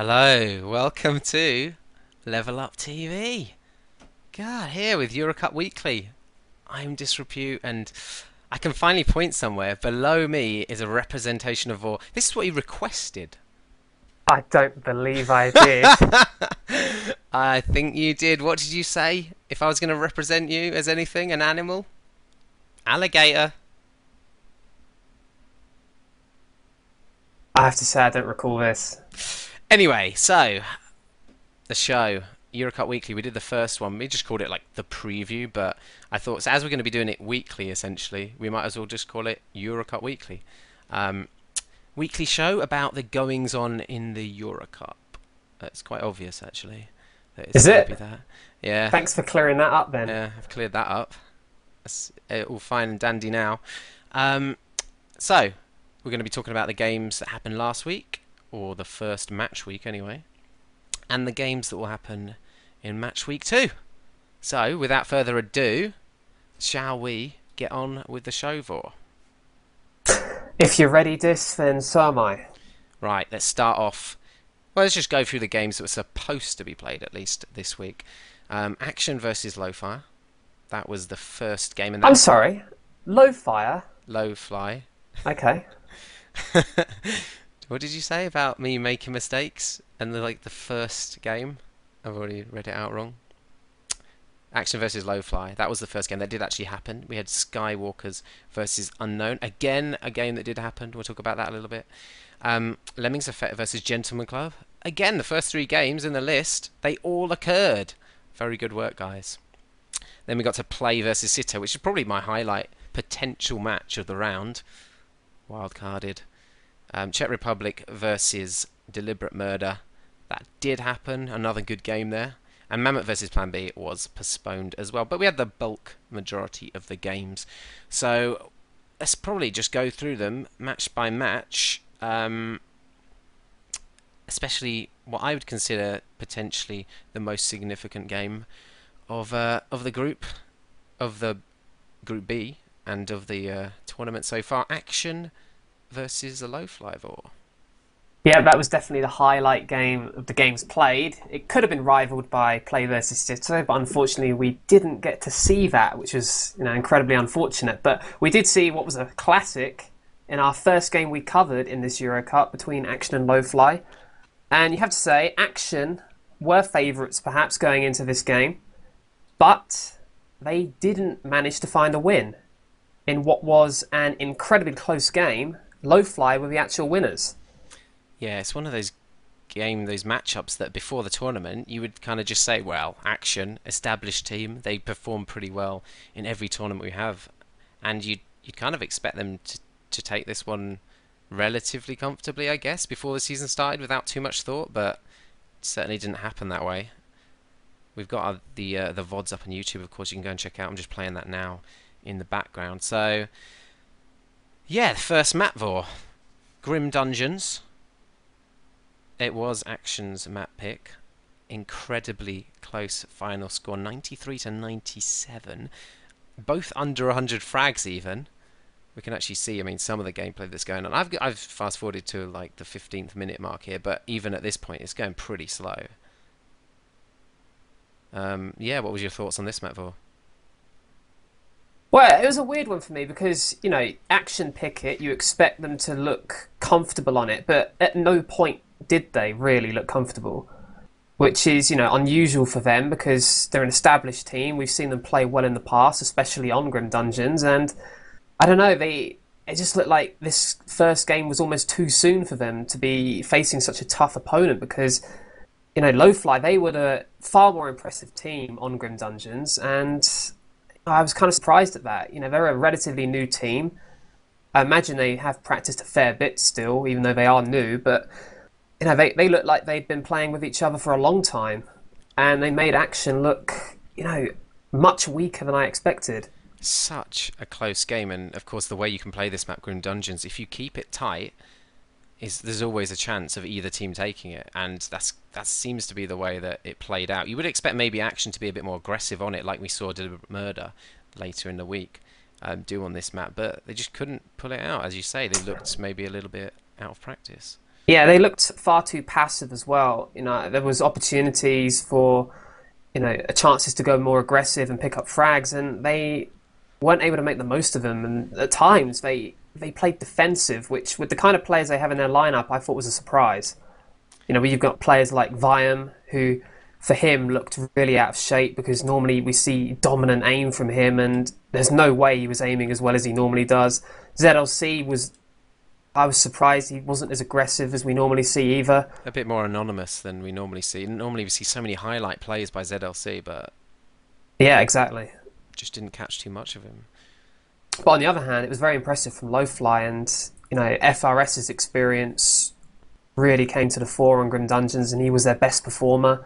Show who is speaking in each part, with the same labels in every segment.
Speaker 1: Hello, welcome to Level Up TV. God, here with EuroCup Weekly. I'm Disrepute, and I can finally point somewhere. Below me is a representation of all. This is what he requested.
Speaker 2: I don't believe I did.
Speaker 1: I think you did. What did you say? If I was going to represent you as anything, an animal? Alligator.
Speaker 2: I have to say I don't recall this.
Speaker 1: Anyway, so the show, EuroCup Weekly. We did the first one. We just called it like the preview, but I thought so as we're going to be doing it weekly, essentially, we might as well just call it EuroCup Weekly. Um, Weekly show about the goings on in the EuroCup. It's quite obvious, actually, that it's
Speaker 2: Is
Speaker 1: going to be
Speaker 2: it?
Speaker 1: that. Yeah,
Speaker 2: Thanks for clearing that up then.
Speaker 1: yeah, I've cleared that up. That's all fine and dandy now. Um, so we're going to be talking about the games that happened last week, or the first match week, anyway, and the games that will happen in match week 2. So, without further ado, shall we get on with the show, Vor?
Speaker 2: If you're ready, Dis, then so am I.
Speaker 1: Right, let's start off. Well, let's just go through the games that were supposed to be played at least this week. Action versus Lowfly. That was the first game in
Speaker 2: I'm
Speaker 1: that.
Speaker 2: sorry. Low fire?
Speaker 1: Lowfly.
Speaker 2: Okay.
Speaker 1: What did you say about me making mistakes and the first game? I've already read it out wrong. Action versus Lowfly. That was the first game that did actually happen. We had Skywalkers versus Unknown. Again, a game that did happen. We'll talk about that a little bit. Lemmings versus Gentleman Club. Again, the first 3 games in the list, they all occurred. Very good work, guys. Then we got to Play versus Sitter, which is probably my highlight potential match of the round. Wildcarded. Czech Republic versus Deliberate Murder. That did happen. Another good game there. And Mammoth versus Plan B was postponed as well. But we had the bulk majority of the games. So let's probably just go through them match by match. Especially what I would consider potentially the most significant game of the group, of the Group B, and of the tournament so far. Action versus the Lowfly Vor.
Speaker 2: Yeah, that was definitely the highlight game of the games played. It could have been rivaled by Play versus Sitter, but unfortunately we didn't get to see that, which was incredibly unfortunate. But we did see what was a classic in our first game we covered in this Euro Cup between Action and Lowfly. And you have to say, Action were favourites perhaps going into this game, but they didn't manage to find a win. In what was an incredibly close game, Lowfly were the actual winners.
Speaker 1: Yeah, it's one of those those matchups that before the tournament you would kind of just say, well, Action, established team, they perform pretty well in every tournament we have, and you'd kind of expect them to take this one relatively comfortably, I guess, before the season started without too much thought, but it certainly didn't happen that way. We've got the VODs up on YouTube, of course, you can go and check out. I'm just playing that now in the background. So, yeah, the first map, Vor. Grim Dungeons. It was Action's map pick. Incredibly close final score, 93 to 97. Both under 100 frags even. We can actually see, I mean, some of the gameplay that's going on. I've fast forwarded to like the 15th minute mark here, but even at this point, it's going pretty slow. Yeah, what was your thoughts on this map, Vor?
Speaker 2: Well, it was a weird one for me because, Action pick it, you expect them to look comfortable on it, but at no point did they really look comfortable, which is, unusual for them because they're an established team. We've seen them play well in the past, especially on Grim Dungeons, and I don't know, it just looked like this first game was almost too soon for them to be facing such a tough opponent because, Lowfly, they were a far more impressive team on Grim Dungeons, and I was kind of surprised at that. They're a relatively new team. I imagine they have practiced a fair bit still, even though they are new, but they look like they've been playing with each other for a long time, and they made Action look, much weaker than I expected.
Speaker 1: Such a close game, and of course the way you can play this map, Grim Dungeons, if you keep it tight, there's always a chance of either team taking it, and that seems to be the way that it played out. You would expect maybe Action to be a bit more aggressive on it, like we saw Deliberate Murder later in the week do on this map, but they just couldn't pull it out. As you say, they looked maybe a little bit out of practice.
Speaker 2: Yeah, they looked far too passive as well. There was opportunities for, chances to go more aggressive and pick up frags, and they weren't able to make the most of them. And at times they played defensive, which with the kind of players they have in their lineup, I thought was a surprise. Where you've got players like Viam, who for him looked really out of shape because normally we see dominant aim from him, and there's no way he was aiming as well as he normally does. ZLC was I was surprised he wasn't as aggressive as we normally see either.
Speaker 1: A bit more anonymous than we normally see. Normally we see so many highlight plays by ZLC, but
Speaker 2: Yeah, exactly.
Speaker 1: just didn't catch too much of him.
Speaker 2: But on the other hand, it was very impressive from Lowfly, and FRS's experience really came to the fore on Grim Dungeons, and he was their best performer,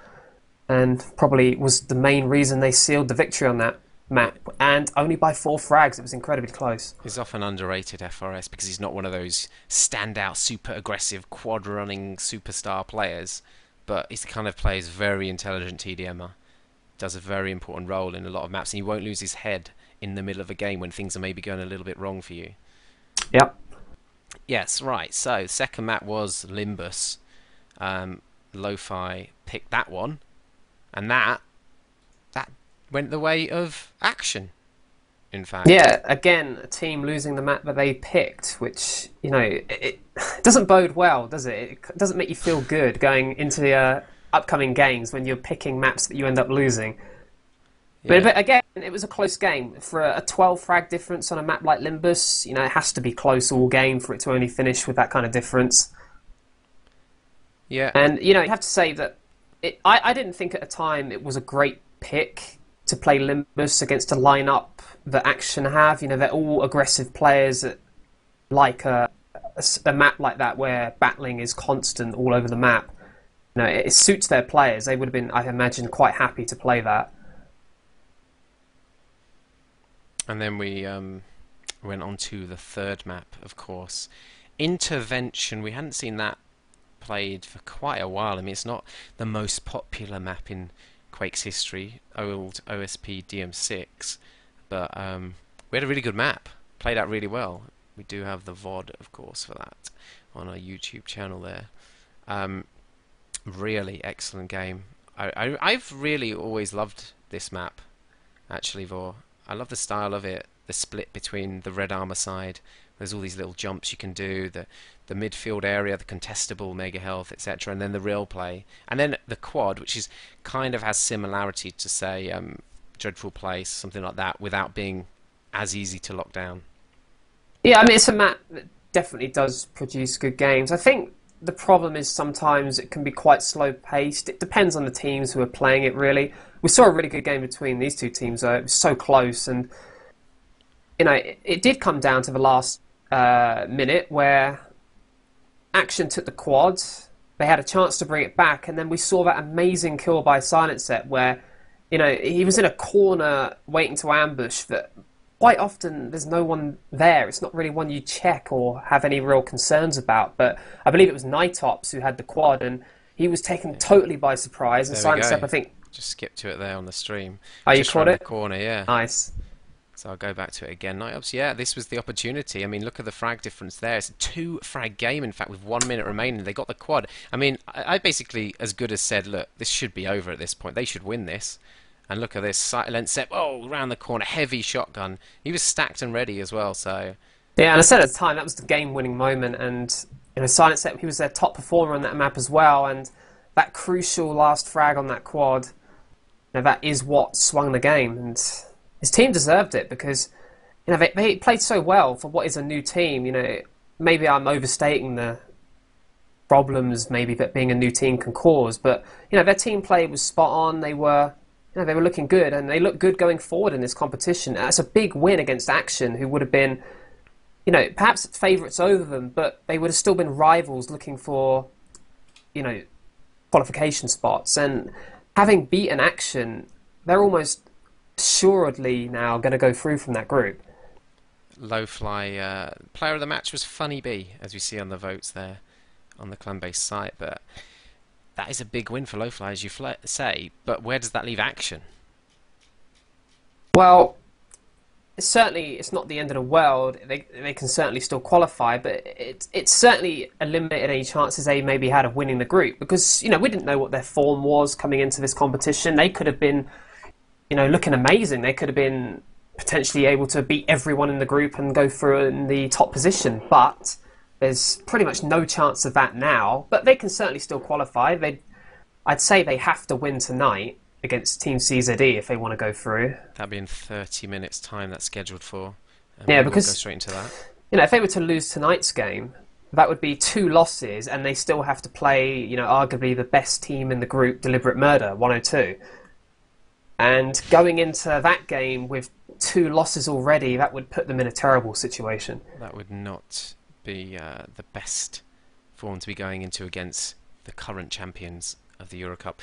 Speaker 2: and probably was the main reason they sealed the victory on that map. And only by 4 frags, it was incredibly close.
Speaker 1: He's often underrated FRS because he's not one of those standout, super aggressive, quad running superstar players, but he's the kind of player who's very intelligent TDMer. Does a very important role in a lot of maps, and he won't lose his head in the middle of a game when things are maybe going a little bit wrong for you.
Speaker 2: Yep.
Speaker 1: Yes, right. So the second map was Limbus. Lo-Fi picked that one, and that went the way of Action. In fact,
Speaker 2: Yeah, again, a team losing the map that they picked, which, it doesn't bode well, does it? It doesn't make you feel good going into the upcoming games when you're picking maps that you end up losing.
Speaker 1: yeah.
Speaker 2: But again, it was a close game. For a 12 frag difference on a map like Limbus, it has to be close all game for it to only finish with that kind of difference.
Speaker 1: Yeah,
Speaker 2: And, you have to say that I didn't think at the time it was a great pick to play Limbus against a lineup that Action have. They're all aggressive players that like a map like that where battling is constant all over the map. It suits their players. They would have been, I imagine, quite happy to play that.
Speaker 1: and then we went on to the third map, of course. Intervention. We hadn't seen that played for quite a while. I mean, it's not the most popular map in Quake's history, old OSP DM6, but we had a really good map. Played out really well. We do have the VOD, of course, for that on our YouTube channel there. Really excellent game. I've really always loved this map, actually, Vor. I love the style of it, the split between the red armor side. There's all these little jumps you can do, the midfield area, the contestable mega health, etc., and then the real play, and then the quad, which is kind of has similarity to say Dreadful Place, something like that, without being as easy to lock down.
Speaker 2: Yeah, I mean, it's a map that definitely does produce good games. I think the problem is sometimes it can be quite slow paced. It depends on the teams who are playing it, really. We saw a really good game between these two teams, though. It was so close, and it did come down to the last minute where Action took the quad. They had a chance to bring it back, and then we saw that amazing kill by Silent Set where, he was in a corner waiting to ambush that quite often there's no one there. It's not really one you check or have any real concerns about. But I believe it was Nightops who had the quad, and he was taken totally by surprise. And
Speaker 1: There we
Speaker 2: Silent
Speaker 1: go.
Speaker 2: Step, I think.
Speaker 1: Just skip to it there on the stream.
Speaker 2: Oh, you
Speaker 1: Just
Speaker 2: caught
Speaker 1: around
Speaker 2: it?
Speaker 1: the corner, yeah.
Speaker 2: Nice.
Speaker 1: So I'll go back to it again. Nightops, yeah, this was the opportunity. I mean, look at the frag difference there. It's a 2 frag game, in fact, with 1 minute remaining. They got the quad. I mean, I basically, as good as said, look, this should be over at this point. They should win this. And look at this. Silent Set, oh, around the corner, heavy shotgun. He was stacked and ready as well, so...
Speaker 2: Yeah, and I said at the time that was the game-winning moment, and Silent Set, he was their top performer on that map as well, and that crucial last frag on that quad, that is what swung the game, and his team deserved it because they played so well for what is a new team. Maybe I'm overstating the problems maybe that being a new team can cause, but their team play was spot on. They were they were looking good, and they look good going forward in this competition. That's a big win against Action, who would have been perhaps favourites over them, but they would have still been rivals looking for qualification spots. And having beaten Action, they're almost assuredly now going to go through from that group.
Speaker 1: Lowfly, player of the match was Funny Bee, as we see on the votes there on the clan-based site, but that is a big win for Lowfly, as you say, but where does that leave Action?
Speaker 2: Well, certainly it's not the end of the world. They can certainly still qualify, but it's certainly eliminated any chances they maybe had of winning the group because we didn't know what their form was coming into this competition. They could have been looking amazing. They could have been potentially able to beat everyone in the group and go through in the top position, but there's pretty much no chance of that now. But they can certainly still qualify. I'd say they have to win tonight against Team CZE if they want to go through.
Speaker 1: That'll be in 30 minutes' time. That's scheduled for. And
Speaker 2: Yeah,
Speaker 1: we'll
Speaker 2: because
Speaker 1: go straight into that.
Speaker 2: if they were to lose tonight's game, that would be 2 losses, and they still have to play, arguably the best team in the group, Deliberate Murder, 102. And going into that game with 2 losses already, that would put them in a terrible situation.
Speaker 1: That would not be the best form to be going into against the current champions of the EuroCup.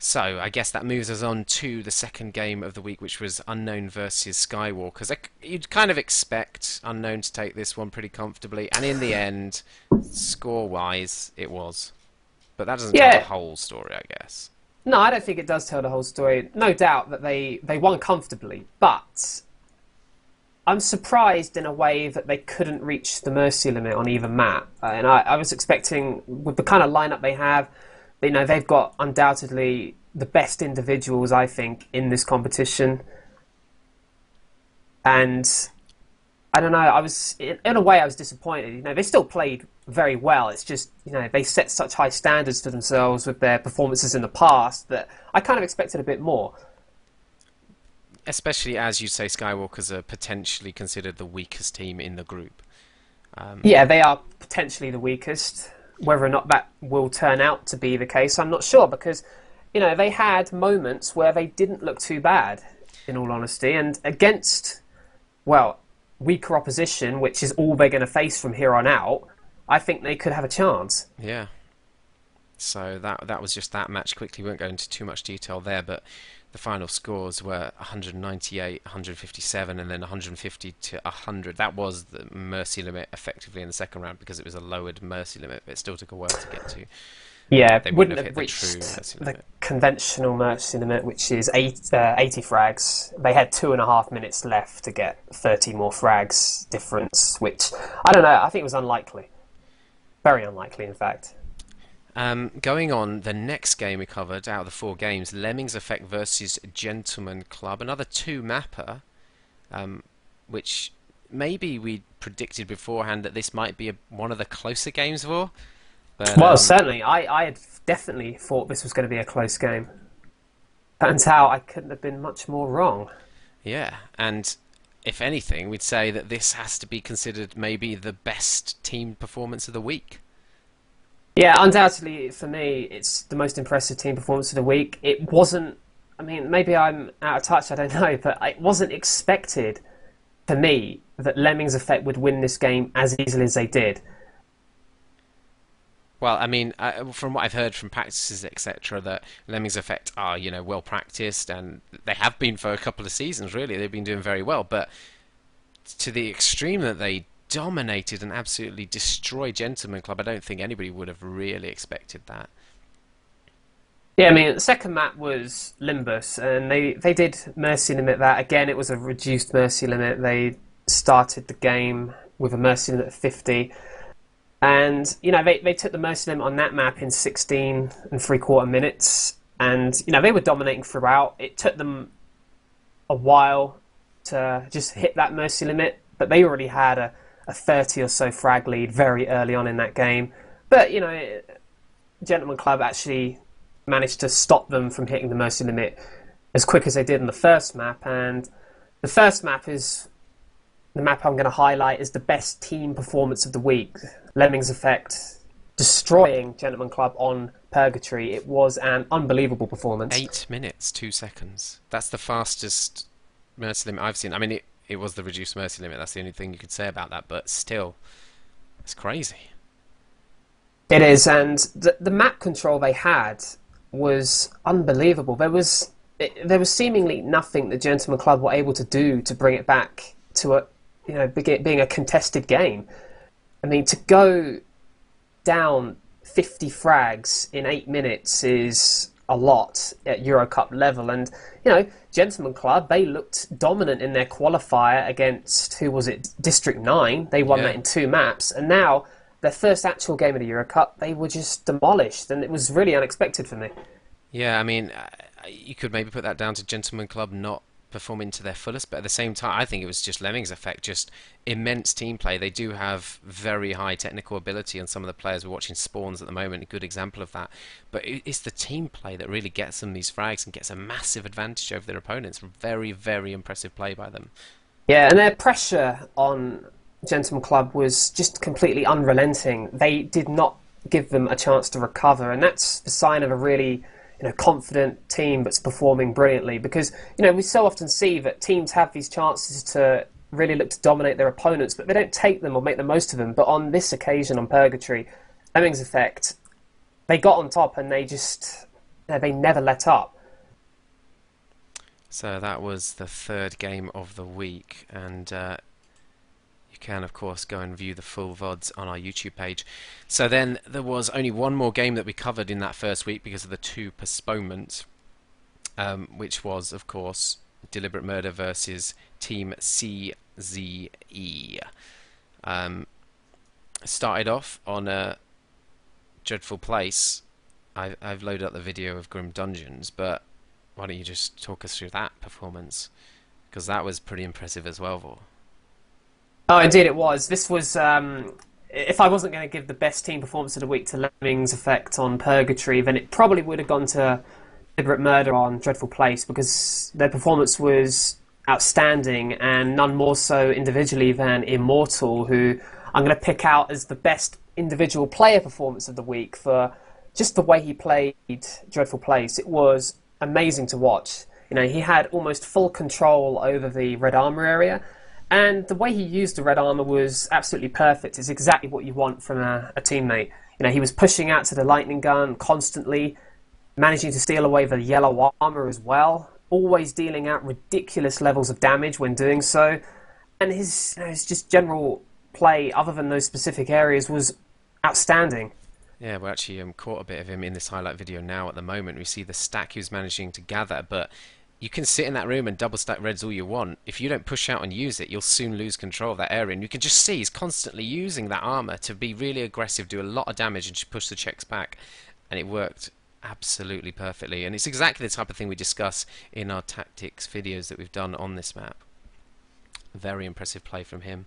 Speaker 1: So I guess that moves us on to the second game of the week, which was Unknown versus Skywalkers. You'd kind of expect Unknown to take this one pretty comfortably, and in the end, score-wise, it was. But that doesn't tell the whole story, I guess.
Speaker 2: No, I don't think it does tell the whole story. No doubt that they won comfortably, but I'm surprised in a way that they couldn't reach the mercy limit on either map. And I was expecting, with the kind of lineup they have, they've got undoubtedly the best individuals, I think, in this competition. And I don't know, in a way I was disappointed. They still played very well. It's just, they set such high standards for themselves with their performances in the past that I kind of expected a bit more.
Speaker 1: Especially as you say, Skywalkers are potentially considered the weakest team in the group.
Speaker 2: Yeah, they are potentially the weakest. Whether or not that will turn out to be the case, I'm not sure, because they had moments where they didn't look too bad, in all honesty, and against, weaker opposition, which is all they're going to face from here on out, I think they could have a chance.
Speaker 1: Yeah. So that was just that match. Quickly, we won't go into too much detail there, but the final scores were 198, 157, and then 150 to 100. That was the mercy limit effectively in the second round because it was a lowered mercy limit, but it still took a while to get to.
Speaker 2: Yeah,
Speaker 1: they
Speaker 2: wouldn't have
Speaker 1: hit
Speaker 2: reached
Speaker 1: the
Speaker 2: conventional mercy limit, which is 80 frags. They had 2.5 minutes left to get 30 more frags difference, which, I don't know, I think it was unlikely. Very unlikely, in fact.
Speaker 1: Going on, the next game we covered out of the 4 games, Lemmings Effect versus Gentleman Club, another 2-mapper, which maybe we predicted beforehand that this might be one of the closer games for. But,
Speaker 2: certainly. I had definitely thought this was going to be a close game. Turns out I couldn't have been much more wrong.
Speaker 1: Yeah, and if anything, we'd say that this has to be considered maybe the best team performance of the week.
Speaker 2: Yeah, undoubtedly for me, it's the most impressive team performance of the week. It wasn't, maybe I'm out of touch, I don't know, but it wasn't expected for me that Lemmings Effect would win this game as easily as they did.
Speaker 1: Well, from what I've heard from practices, etc., that Lemmings Effect are, well practiced, and they have been for a couple of seasons, really. They've been doing very well, but to the extreme that they dominated and absolutely destroyed Gentleman Club, I don't think anybody would have really expected that.
Speaker 2: Yeah, the second map was Limbus, and they did mercy limit that. Again, it was a reduced mercy limit. They started the game with a mercy limit of 50. And, they took the mercy limit on that map in 16 3/4 minutes. And, they were dominating throughout. It took them a while to just hit that mercy limit, but they already had a 30 or so frag lead very early on in that game. But, Gentleman Club actually managed to stop them from hitting the mercy limit as quick as they did in the first map. And the first map is the map I'm going to highlight as the best team performance of the week. Lemmings Effect destroying Gentleman Club on Purgatory. It was an unbelievable performance.
Speaker 1: 8 minutes, 2 seconds. That's the fastest mercy limit I've seen. It was the reduced mercy limit. That's the only thing you could say about that. But still, it's crazy.
Speaker 2: It is, and the map control they had was unbelievable. There was seemingly nothing the Gentleman Club were able to do to bring it back to being a contested game. To go down 50 frags in 8 minutes is a lot at EuroCup level. And, Gentlemen Club, they looked dominant in their qualifier against, who was it, District 9. They won that
Speaker 1: Yeah.
Speaker 2: in 2 maps. And now, their first actual game of the EuroCup, they were just demolished. And it was really unexpected for me.
Speaker 1: Yeah, I mean, you could maybe put that down to Gentleman Club not performing to their fullest, but at the same time, I think it was just Lemmings effect, just immense team play. They do have very high technical ability, and some of the players we're watching Spawns at the moment, a good example of that. But it's the team play that really gets them these frags and gets a massive advantage over their opponents. Very, very impressive play by them.
Speaker 2: Yeah, and their pressure on Gentleman Club was just completely unrelenting. They did not give them a chance to recover, and that's the sign of a really confident team that's performing brilliantly. Because we so often see that teams have these chances to really look to dominate their opponents, but they don't take them or make the most of them. But on this occasion, on Purgatory, Lemmings Effect, they got on top and they never let up.
Speaker 1: So that was the third game of the week, and you can, of course, go and view the full VODs on our YouTube page. So then there was only one more game that we covered in that first week because of the 2 postponements, which was, of course, Deliberate Murder versus Team CZE. Started off on a Dreadful Place. I've loaded up the video of Grim Dungeons, but why don't you just talk us through that performance? Because that was pretty impressive as well, Vor.
Speaker 2: Oh, indeed it was. This was, if I wasn't going to give the best team performance of the week to Lemmings Effect on Purgatory, then it probably would have gone to Deliberate Murder on Dreadful Place, because their performance was outstanding, and none more so individually than Immortal, who I'm going to pick out as the best individual player performance of the week for just the way he played Dreadful Place. It was amazing to watch. He had almost full control over the red armor area, and the way he used the red armor was absolutely perfect. It's exactly what you want from a teammate. He was pushing out to the lightning gun constantly, managing to steal away the yellow armor as well, always dealing out ridiculous levels of damage when doing so. And his just general play, other than those specific areas, was outstanding.
Speaker 1: Yeah, we actually caught a bit of him in this highlight video now at the moment. We see the stack he was managing to gather, but you can sit in that room and double stack reds all you want. If you don't push out and use it, you'll soon lose control of that area. And you can just see he's constantly using that armor to be really aggressive, do a lot of damage, and just push the checks back. And it worked absolutely perfectly. And it's exactly the type of thing we discuss in our tactics videos that we've done on this map. Very impressive play from him.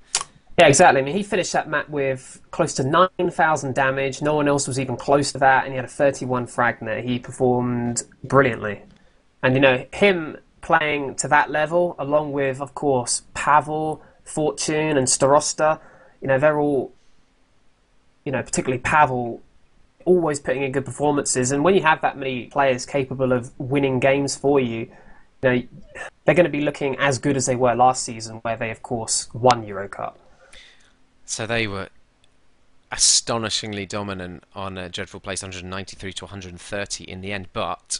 Speaker 2: Yeah, exactly. I mean, he finished that map with close to 9,000 damage. No one else was even close to that, and he had a 31 frag net. He performed brilliantly. And, him playing to that level, along with, of course, Pavel, Fortune, and Starosta, they're all, particularly Pavel, always putting in good performances. And when you have that many players capable of winning games for you, they're going to be looking as good as they were last season, where they, of course, won EuroCup.
Speaker 1: So they were astonishingly dominant on Dreadful Place, 193 to 130 in the end, but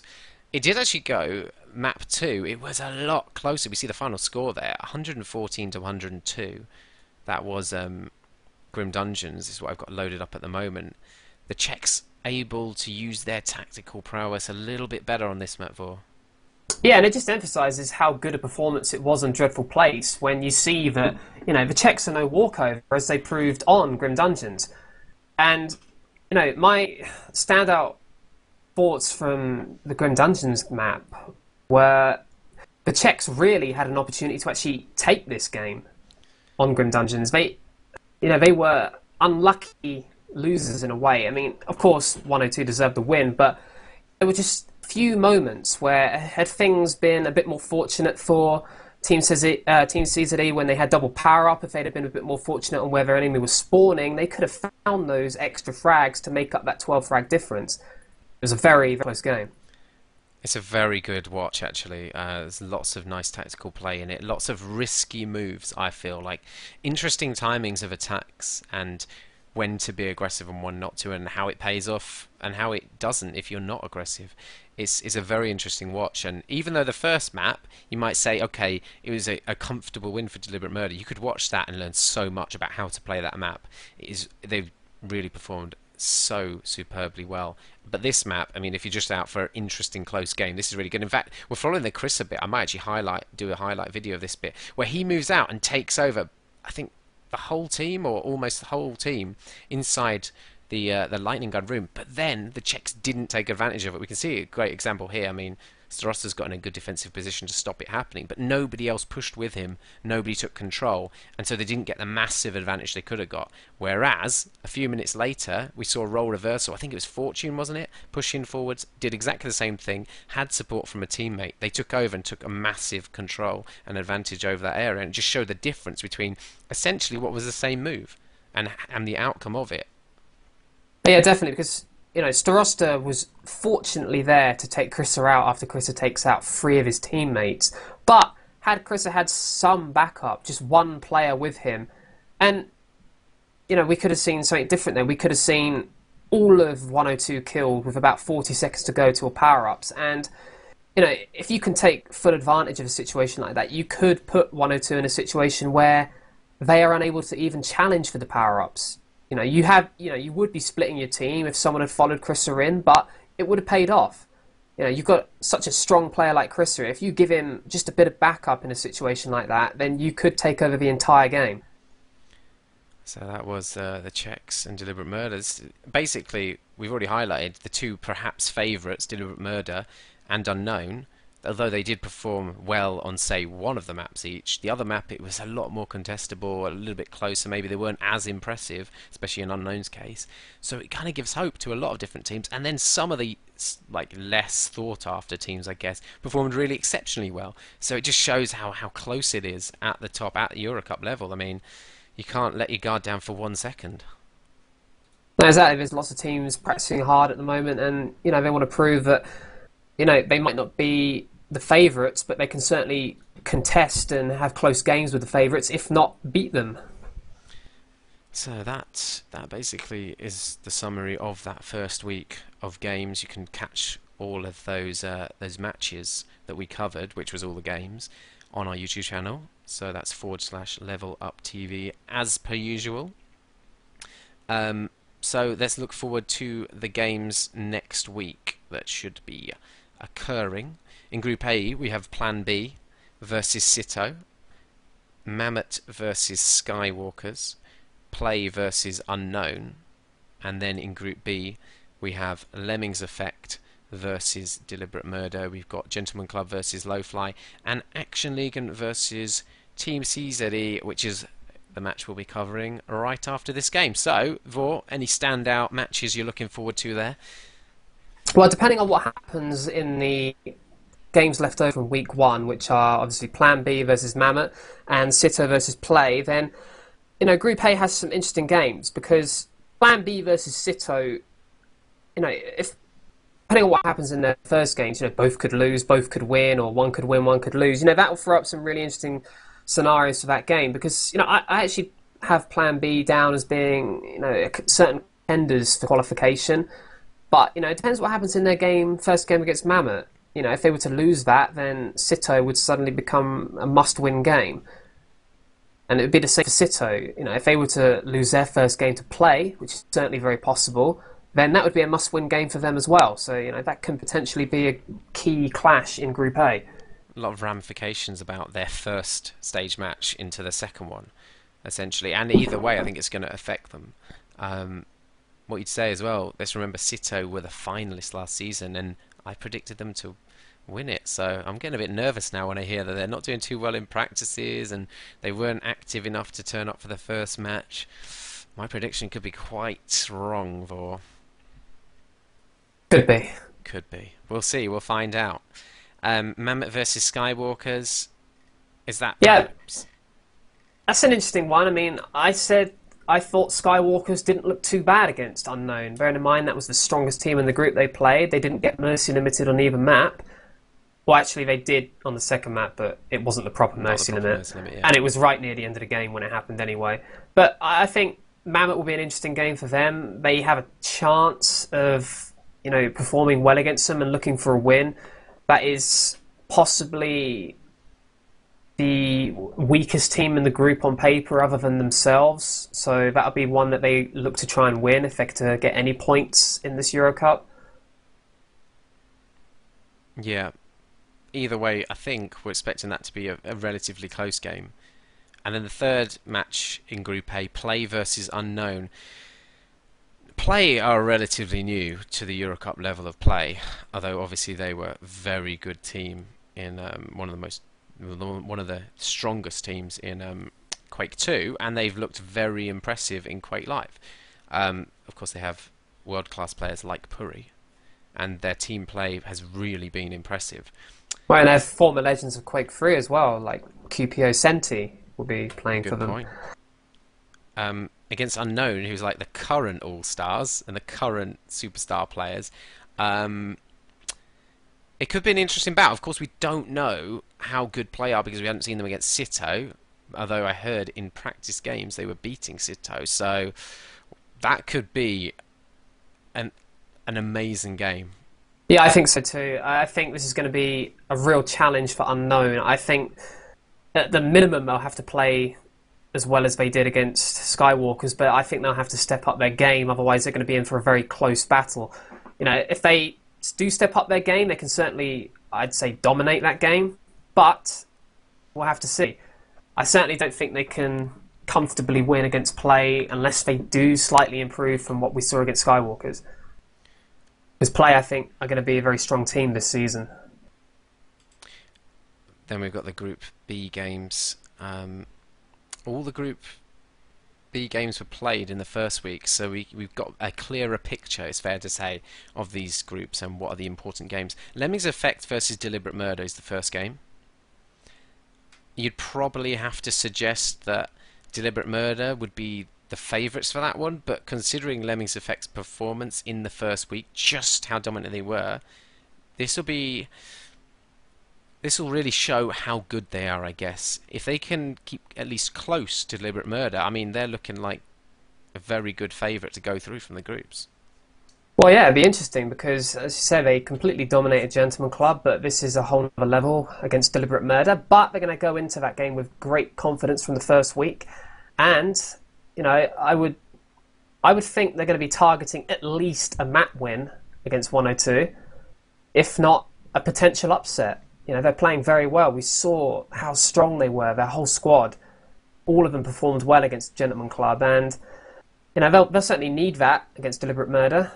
Speaker 1: it did actually go map 2. It was a lot closer. We see the final score there, 114 to 102. That was Grim Dungeons, is what I've got loaded up at the moment. The Czechs able to use their tactical prowess a little bit better on this map, Vor.
Speaker 2: Yeah, and it just emphasises how good a performance it was on Dreadful Place when you see that, the Czechs are no walkover, as they proved on Grim Dungeons. And, my standout thoughts from the Grim Dungeons map were the Czechs really had an opportunity to actually take this game on Grim Dungeons. They were unlucky losers in a way. I mean, of course, 102 deserved the win, but there were just few moments where, had things been a bit more fortunate for Team CZE when they had double power up, if they'd have been a bit more fortunate on where their enemy was spawning, they could have found those extra frags to make up that 12 frag difference. It was a very, very close game.
Speaker 1: It's a very good watch, actually. There's lots of nice tactical play in it, lots of risky moves, I feel like. Interesting timings of attacks, and when to be aggressive and when not to, and how it pays off and how it doesn't if you're not aggressive. It's a very interesting watch. And even though the first map, you might say, okay, it was a comfortable win for Deliberate Murder, you could watch that and learn so much about how to play that map. They've really performed so superbly well. But this map, I mean, if you're just out for an interesting close game, this is really good. In fact, we're following the Chris a bit. I might actually do a highlight video of this bit where he moves out and takes over, I think, the whole team or almost the whole team inside the lightning gun room. But then the Czechs didn't take advantage of it. We can see a great example here. I mean, Starosta's got in a good defensive position to stop it happening, but nobody else pushed with him. Nobody took control, and so they didn't get the massive advantage they could have got. Whereas a few minutes later, we saw a role reversal. I think it was Fortune, wasn't it? Pushing forwards, did exactly the same thing. Had support from a teammate. They took over and took a massive control and advantage over that area, and it just showed the difference between essentially what was the same move and the outcome of it.
Speaker 2: Yeah, definitely, because Starosta was fortunately there to take Krissa out after Krissa takes out 3 of his teammates. But had Krissa had some backup, just one player with him, and we could have seen something different then. We could have seen all of 102 killed with about 40 seconds to go to power-ups. And if you can take full advantage of a situation like that, you could put 102 in a situation where they are unable to even challenge for the power-ups. You would be splitting your team if someone had followed Krissa in, but it would have paid off. You've got such a strong player like Krissa. If you give him just a bit of backup in a situation like that, then you could take over the entire game.
Speaker 1: So that was the Czechs and Deliberate Murders. Basically, we've already highlighted the 2 perhaps favourites, Deliberate Murder and Unknown. Although they did perform well on, say, one of the maps each, the other map, it was a lot more contestable, a little bit closer. Maybe they weren't as impressive, especially in Unknown's case. So it kind of gives hope to a lot of different teams. And then some of the less thought-after teams, I guess, performed really exceptionally well. So it just shows how close it is at the top, at the EuroCup level. I mean, you can't let your guard down for 1 second.
Speaker 2: No, exactly. There's lots of teams practicing hard at the moment, and they want to prove that they might not be the favourites, but they can certainly contest and have close games with the favourites, if not beat them.
Speaker 1: So that basically is the summary of that first week of games. You can catch all of those matches that we covered, which was all the games, on our YouTube channel. So that's /LevelUpTV as per usual. So let's look forward to the games next week that should be occurring. In Group A, we have Plan B versus Sito, Mammoth versus Skywalkers, Play versus Unknown, and then in Group B, we have Lemmings Effect versus Deliberate Murder. We've got Gentleman Club versus Lowfly, and Action Legion versus Team CZE, which is the match we'll be covering right after this game. So, Vor, any standout matches you're looking forward to there?
Speaker 2: Well, depending on what happens in the games left over from week 1, which are obviously Plan B versus Mammoth and Sito versus Play, then Group A has some interesting games, because Plan B versus Sito, if depending on what happens in their first games, both could lose, both could win, or one could win, one could lose. That will throw up some really interesting scenarios for that game, because I actually have Plan B down as being certain contenders for qualification, but it depends what happens in their first game against Mammoth. If they were to lose that, then Sito would suddenly become a must-win game. And it would be the same for Sito. If they were to lose their first game to Play, which is certainly very possible, then that would be a must-win game for them as well. So, that can potentially be a key clash in Group A.
Speaker 1: A lot of ramifications about their first stage match into the second one, essentially. And either way, I think it's going to affect them. What you'd say as well, let's remember Sito were the finalists last season, and I predicted them to win it, so I'm getting a bit nervous now when I hear that they're not doing too well in practices and they weren't active enough to turn up for the first match. My prediction could be quite wrong, Vor.
Speaker 2: Could be.
Speaker 1: Could be. We'll see. We'll find out. Mammoth versus Skywalkers. Is that perhaps?
Speaker 2: That's an interesting one. I mean, I thought Skywalkers didn't look too bad against Unknown. Bearing in mind that was the strongest team in the group they played. They didn't get Mercy Limited on either map. Well, actually, they did on the second map, but it wasn't the proper Mercy Limit.
Speaker 1: Yeah.
Speaker 2: And it was right near the end of the game when it happened anyway. But I think Mammoth will be an interesting game for them. They have a chance of performing well against them and looking for a win. That is possibly the weakest team in the group on paper other than themselves. So that'll be one that they look to try and win if they're to get any points in this EuroCup.
Speaker 1: Yeah. Either way, I think we're expecting that to be a relatively close game. And then the third match in Group A, Play versus Unknown. Play are relatively new to the EuroCup level of play, although obviously they were a very good team in one of the strongest teams in Quake 2, and they've looked very impressive in Quake Live. Of course, they have world-class players like Puri, and their team play has really been impressive.
Speaker 2: Well, and they have former legends of Quake 3 as well, like QPO Senti will be playing for
Speaker 1: Good
Speaker 2: them.
Speaker 1: point. Against Unknown, who's like the current All-Stars and the current superstar players. It could be an interesting battle. Of course, we don't know how good Play are because we haven't seen them against Sito, although I heard in practice games they were beating Sito. So that could be an amazing game.
Speaker 2: Yeah, I think so too. I think this is going to be a real challenge for Unknown. I think at the minimum they'll have to play as well as they did against Skywalkers, but I think they'll have to step up their game. Otherwise, they're going to be in for a very close battle. You know, if they do step up their game, they can certainly, I'd say, dominate that game. But we'll have to see. I certainly don't think they can comfortably win against Play unless they do slightly improve from what we saw against Skywalkers. Because Play, I think, are going to be a very strong team this season.
Speaker 1: Then we've got the Group B games. All the Group B games were played in the first week, so we've got a clearer picture, it's fair to say, of these groups and what are the important games. Lemmings Effect versus Deliberate Murder is the first game. You'd probably have to suggest that Deliberate Murder would be the favourites for that one, but considering Lemmings Effect's performance in the first week, just how dominant they were, this will really show how good they are, I guess. If they can keep at least close to Deliberate Murder, I mean, they're looking like a very good favourite to go through from the groups.
Speaker 2: Well, yeah, it'd be interesting because, as you say, they completely dominated Gentleman Club, but this is a whole other level against Deliberate Murder. But they're going to go into that game with great confidence from the first week, and you know, I would think they're going to be targeting at least a map win against 102, if not a potential upset. You know, they're playing very well. We saw how strong they were. Their whole squad, all of them performed well against Gentleman Club, and you know they'll certainly need that against Deliberate Murder.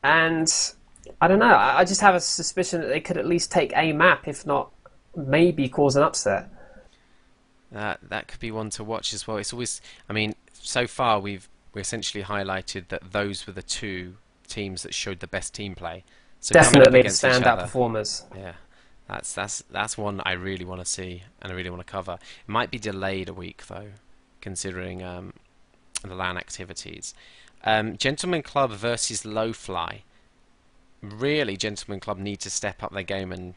Speaker 2: And I don't know. I just have a suspicion that they could at least take a map, if not maybe cause an upset.
Speaker 1: That could be one to watch as well. It's always, I mean, so far we essentially highlighted that those were the two teams that showed the best team play. So
Speaker 2: Definitely the
Speaker 1: against each
Speaker 2: standout
Speaker 1: other,
Speaker 2: performers.
Speaker 1: yeah, that's one I really want to see and I really want to cover. It might be delayed a week though, considering the LAN activities. Gentleman Club versus Lowfly. Really, Gentleman Club need to step up their game and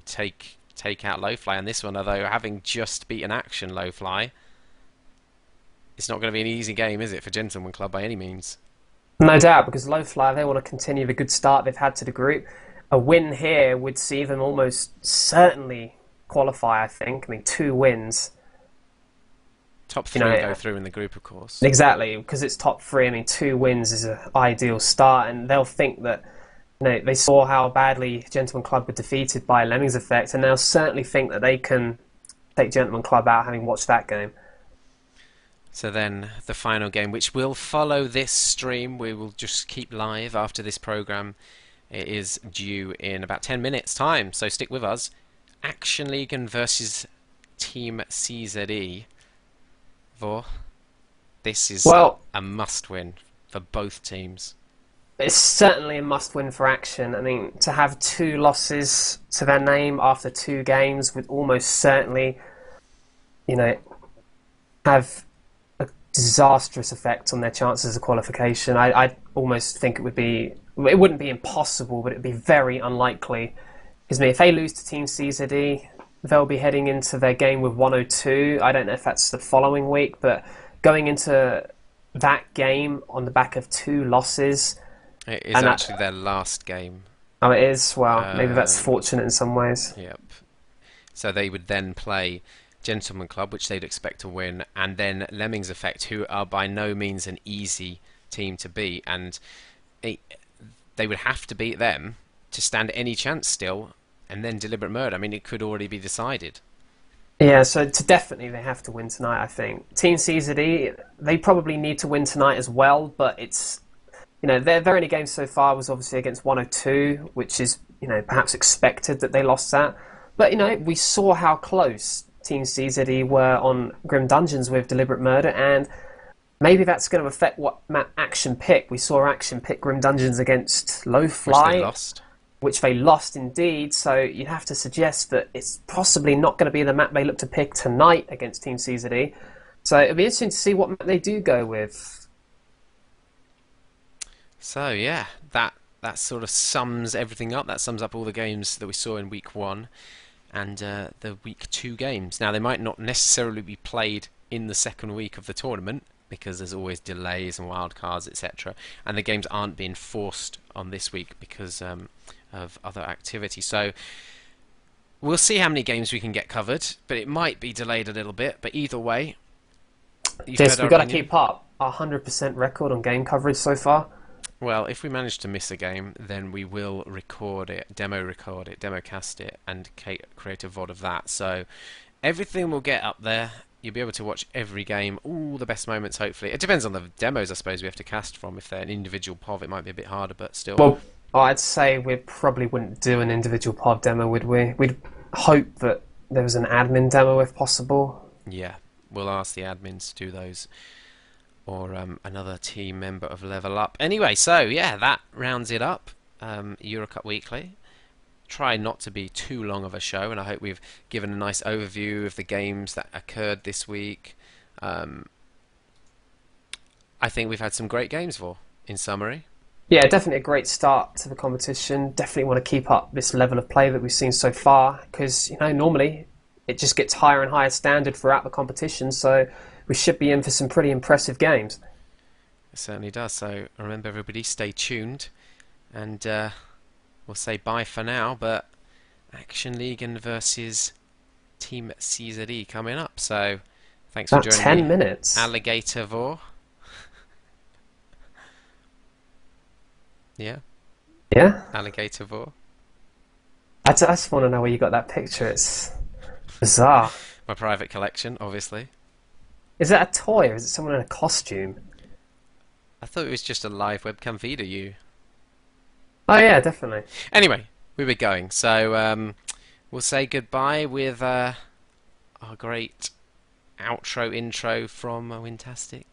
Speaker 1: take out Lowfly on this one. Although having just beaten Action Lowfly, it's not going to be an easy game, is it, for Gentleman Club by any means?
Speaker 2: No doubt, because Lowfly, they want to continue the good start they've had to the group. A win here would see them almost certainly qualify, I think. I mean, 2 wins.
Speaker 1: Top 3 go through in the group, of course.
Speaker 2: Exactly, because it's top 3. I mean, 2 wins is an ideal start, and they'll think that, you know, they saw how badly Gentleman Club were defeated by Lemmings Effect, and they'll certainly think that they can take Gentleman Club out, having watched that game.
Speaker 1: So then the final game, which will follow this stream, we will just keep live after this program. It is due in about 10 minutes time, so stick with us. Action Legion versus Team CZE. Vor, this is a must-win for both teams.
Speaker 2: It's certainly a must-win for Action. I mean, to have 2 losses to their name after 2 games would almost certainly, you know, have a disastrous effect on their chances of qualification. I almost think it wouldn't be impossible, but it would be very unlikely. Because if they lose to Team CZE, they'll be heading into their game with 102. I don't know if that's the following week, but going into that game on the back of 2 losses.
Speaker 1: It is actually their last game.
Speaker 2: Oh, it is? Well, maybe that's fortunate in some ways.
Speaker 1: Yep. So they would then play Gentleman Club, which they'd expect to win, and then Lemmings Effect, who are by no means an easy team to beat, and they would have to beat them to stand any chance still, and then Deliberate Murder. I mean, it could already be decided.
Speaker 2: Yeah, so to definitely they have to win tonight, I think. Team CZE, they probably need to win tonight as well, but it's, their only game so far was obviously against 102, which is, perhaps expected that they lost that. But, we saw how close Team CZE were on Grim Dungeons with Deliberate Murder, and maybe that's going to affect what Action pick. We saw Action pick Grim Dungeons against
Speaker 1: Which they
Speaker 2: Lowfly,
Speaker 1: lost.
Speaker 2: which they lost indeed. So you'd have to suggest that it's possibly not going to be the map they look to pick tonight against Team CZE. So it'll be interesting to see what map they do go with.
Speaker 1: So yeah, that sort of sums everything up. That sums up all the games that we saw in week 1 and the week 2 games. Now they might not necessarily be played in the second week of the tournament, because there's always delays and wildcards, etc. And the games aren't being forced on this week because of other activity. So we'll see how many games we can get covered, but it might be delayed a little bit. But either way,
Speaker 2: Yes, we've got to keep up our 100% record on game coverage so far.
Speaker 1: Well, if we manage to miss a game, then we will demo cast it, and create a VOD of that. So everything will get up there. You'll be able to watch every game, all the best moments, hopefully. It depends on the demos, I suppose, we have to cast from. If they're an individual POV, it might be a bit harder, but still.
Speaker 2: Well, I'd say we probably wouldn't do an individual pod demo, would we? We'd hope that there was an admin demo if possible.
Speaker 1: Yeah, we'll ask the admins to do those, or another team member of Level Up. Anyway, so yeah, that rounds it up. EuroCup Weekly. Try not to be too long of a show, and I hope we've given a nice overview of the games that occurred this week. I think we've had some great games in summary.
Speaker 2: Yeah, definitely a great start to the competition. Definitely want to keep up this level of play that we've seen so far, because normally it just gets higher and higher standard throughout the competition, so we should be in for some pretty impressive games.
Speaker 1: It certainly does. So remember, everybody, stay tuned, and we'll say bye for now, but Action League versus Team CZE coming up. So thanks for joining
Speaker 2: 10
Speaker 1: me.
Speaker 2: minutes.
Speaker 1: Alligator Vor. Yeah?
Speaker 2: Yeah?
Speaker 1: Alligator Vor.
Speaker 2: I just want to know where you got that picture. It's bizarre.
Speaker 1: My private collection, obviously.
Speaker 2: Is that a toy or is it someone in a costume?
Speaker 1: I thought it was just a live webcam feed of you.
Speaker 2: Oh yeah, definitely.
Speaker 1: Anyway, we were going. So we'll say goodbye with our great outro intro from Wintastic.